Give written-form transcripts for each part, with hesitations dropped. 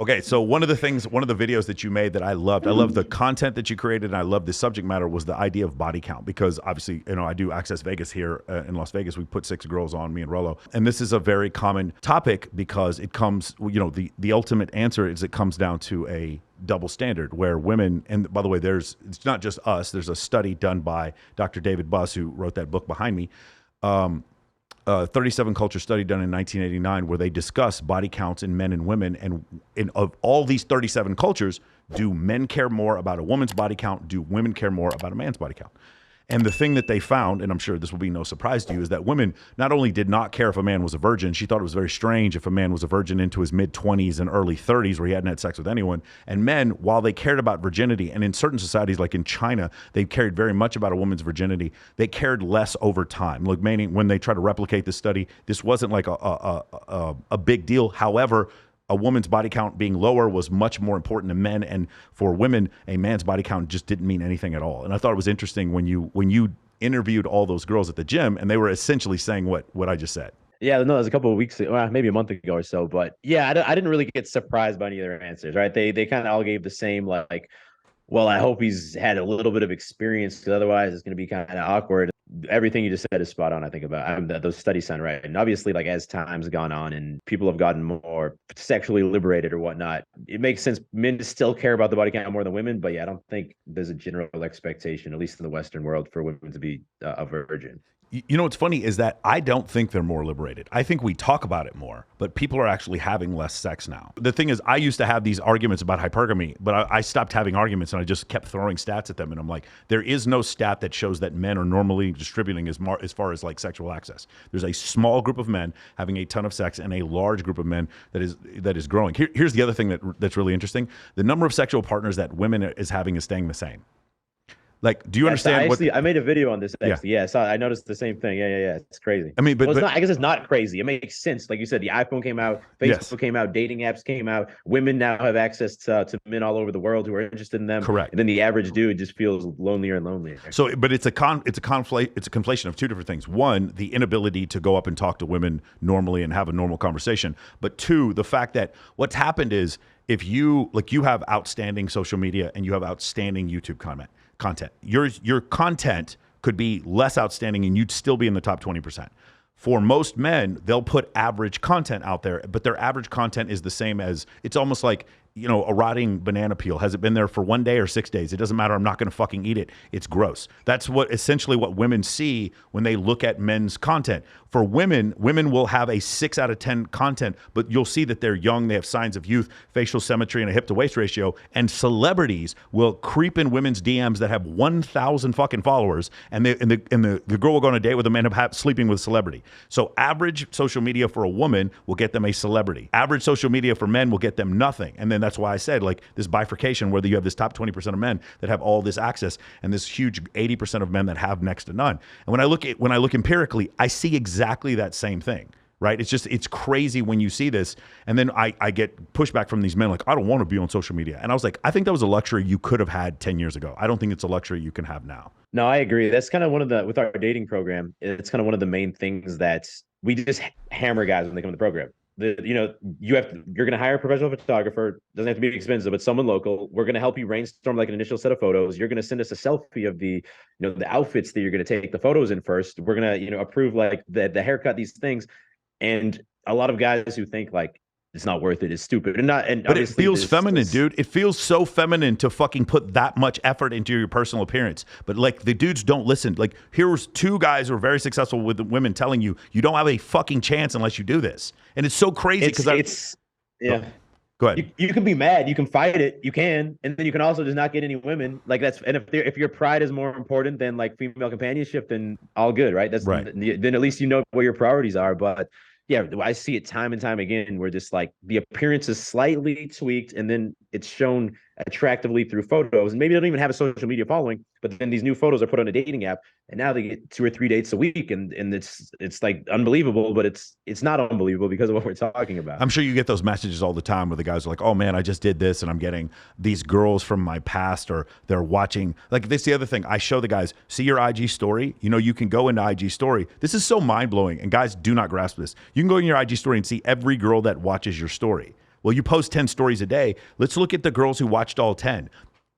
Okay, so one of the videos that you made that I loved the content that you created, and I loved the subject matter, was the idea of body count. Because obviously, I do Access Vegas here in Las Vegas. We put 6 girls on, me and Rollo. And this is a very common topic because it comes, the ultimate answer is it comes down to a double standard where women, and by the way, it's not just us, there's a study done by Dr. David Buss, who wrote that book behind me. 37 culture study done in 1989 where they discuss body counts in men and women, and of all these 37 cultures, do men care more about a woman's body count? Do women care more about a man's body count? And the thing that they found, and I'm sure this will be no surprise to you, is that women not only did not care if a man was a virgin, she thought it was very strange if a man was a virgin into his mid-20s and early 30s where he hadn't had sex with anyone. And men, while they cared about virginity, and in certain societies like in China, they cared very much about a woman's virginity, they cared less over time. Like, meaning when they try to replicate this study, this wasn't like a big deal. However, a woman's body count being lower was much more important to men, and for women, a man's body count just didn't mean anything at all. And I thought it was interesting when you interviewed all those girls at the gym, and they were essentially saying what I just said. Yeah, no, it was a couple of weeks, well, maybe a month ago or so. But yeah, I didn't really get surprised by any of their answers, right? They kind of all gave the same, like, well, I hope he's had a little bit of experience because otherwise it's going to be kind of awkward. Everything you just said is spot on, I think, about those studies sound right. And obviously, like, as time's gone on and people have gotten more sexually liberated or whatnot, it makes sense. Men still care about the body count more than women. But yeah, I don't think there's a general expectation, at least in the Western world, for women to be a virgin. You know what's funny is that I don't think they're more liberated. I think we talk about it more, but people are actually having less sex now. The thing is, I used to have these arguments about hypergamy, but I stopped having arguments and I just kept throwing stats at them. And I'm like, there is no stat that shows that men are normally distributing as far as like sexual access. There's a small group of men having a ton of sex and a large group of men that is growing. Here's the other thing that's really interesting. The number of sexual partners that women is having is staying the same. Like, do you understand I made a video on this. Actually. Yeah, I noticed the same thing. Yeah. It's crazy. I mean, it's not. I guess it's not crazy. It makes sense. Like you said, the iPhone came out, Facebook came out, dating apps came out. Women now have access to men all over the world who are interested in them. Correct. And then the average dude just feels lonelier and lonelier. So, but it's a conflation of two different things. One, the inability to go up and talk to women normally and have a normal conversation. But two, the fact that what's happened is if you have outstanding social media and you have outstanding YouTube content. Your content could be less outstanding and you'd still be in the top 20%. For most men, they'll put average content out there, but their average content is the same as, it's almost like, a rotting banana peel. Has it been there for 1 day or 6 days? It doesn't matter. I'm not going to fucking eat it. It's gross. That's essentially what women see when they look at men's content. For women will have a 6 out of 10 content, but you'll see that they're young. They have signs of youth, facial symmetry, and a hip to waist ratio. And celebrities will creep in women's DMs that have 1,000 fucking followers, and the girl will go on a date with a man sleeping with a celebrity. So average social media for a woman will get them a celebrity. Average social media for men will get them nothing. And then that's why I said, like, this bifurcation where you have this top 20% of men that have all this access and this huge 80% of men that have next to none. And when I look empirically, I see exactly that same thing, right? It's crazy when you see this. And then I get pushback from these men like, I don't want to be on social media. And I was like, I think that was a luxury you could have had 10 years ago. I don't think it's a luxury you can have now. No, I agree. That's kind of with our dating program, it's kind of one of the main things that we just hammer guys when they come to the program. You're going to hire a professional photographer. Doesn't have to be expensive, but someone local. We're going to help you brainstorm like an initial set of photos. You're going to send us a selfie of the outfits that you're going to take the photos in first. We're going to, approve like the haircut, these things. And a lot of guys who think like it's not worth it is stupid. But it feels feminine, dude. It feels so feminine to fucking put that much effort into your personal appearance. But like the dudes don't listen. Like here's 2 guys who are very successful with the women telling you don't have a fucking chance unless you do this. And it's so crazy because Go ahead. You can be mad. You can fight it. You can, and then you can also just not get any women. Like and if your pride is more important than like female companionship, then all good, right? That's right. Then at least you know what your priorities are. But yeah, I see it time and time again where just like the appearance is slightly tweaked and then it's shown attractively through photos. And maybe they don't even have a social media following, but then these new photos are put on a dating app and now they get 2 or 3 dates a week. And it's like unbelievable, but it's not unbelievable because of what we're talking about. I'm sure you get those messages all the time where the guys are like, oh man, I just did this and I'm getting these girls from my past, or they're watching. Like this is the other thing. I show the guys, see your IG story. You can go into IG story. This is so mind blowing. And guys do not grasp this. You can go in your IG story and see every girl that watches your story. Well, you post 10 stories a day. Let's look at the girls who watched all 10.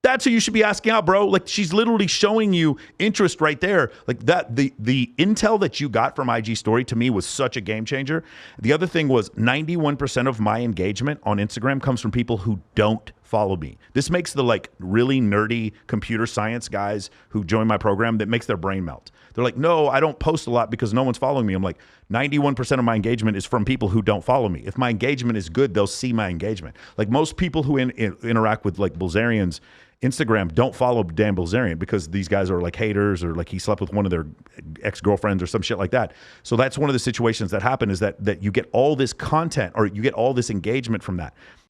That's who you should be asking out, bro. Like, she's literally showing you interest right there. Like that, the intel that you got from IG story to me was such a game changer. The other thing was 91% of my engagement on Instagram comes from people who don't follow me. This makes the like really nerdy computer science guys who join my program, that makes their brain melt. They're like, no, I don't post a lot because no one's following me. I'm like, 91% of my engagement is from people who don't follow me. If my engagement is good, they'll see my engagement. Like most people who interact with like Bilzerian's Instagram don't follow Dan Bilzerian because these guys are like haters, or like he slept with one of their ex-girlfriends or some shit like that. So that's one of the situations that happen, is that you get all this content, or you get all this engagement from that.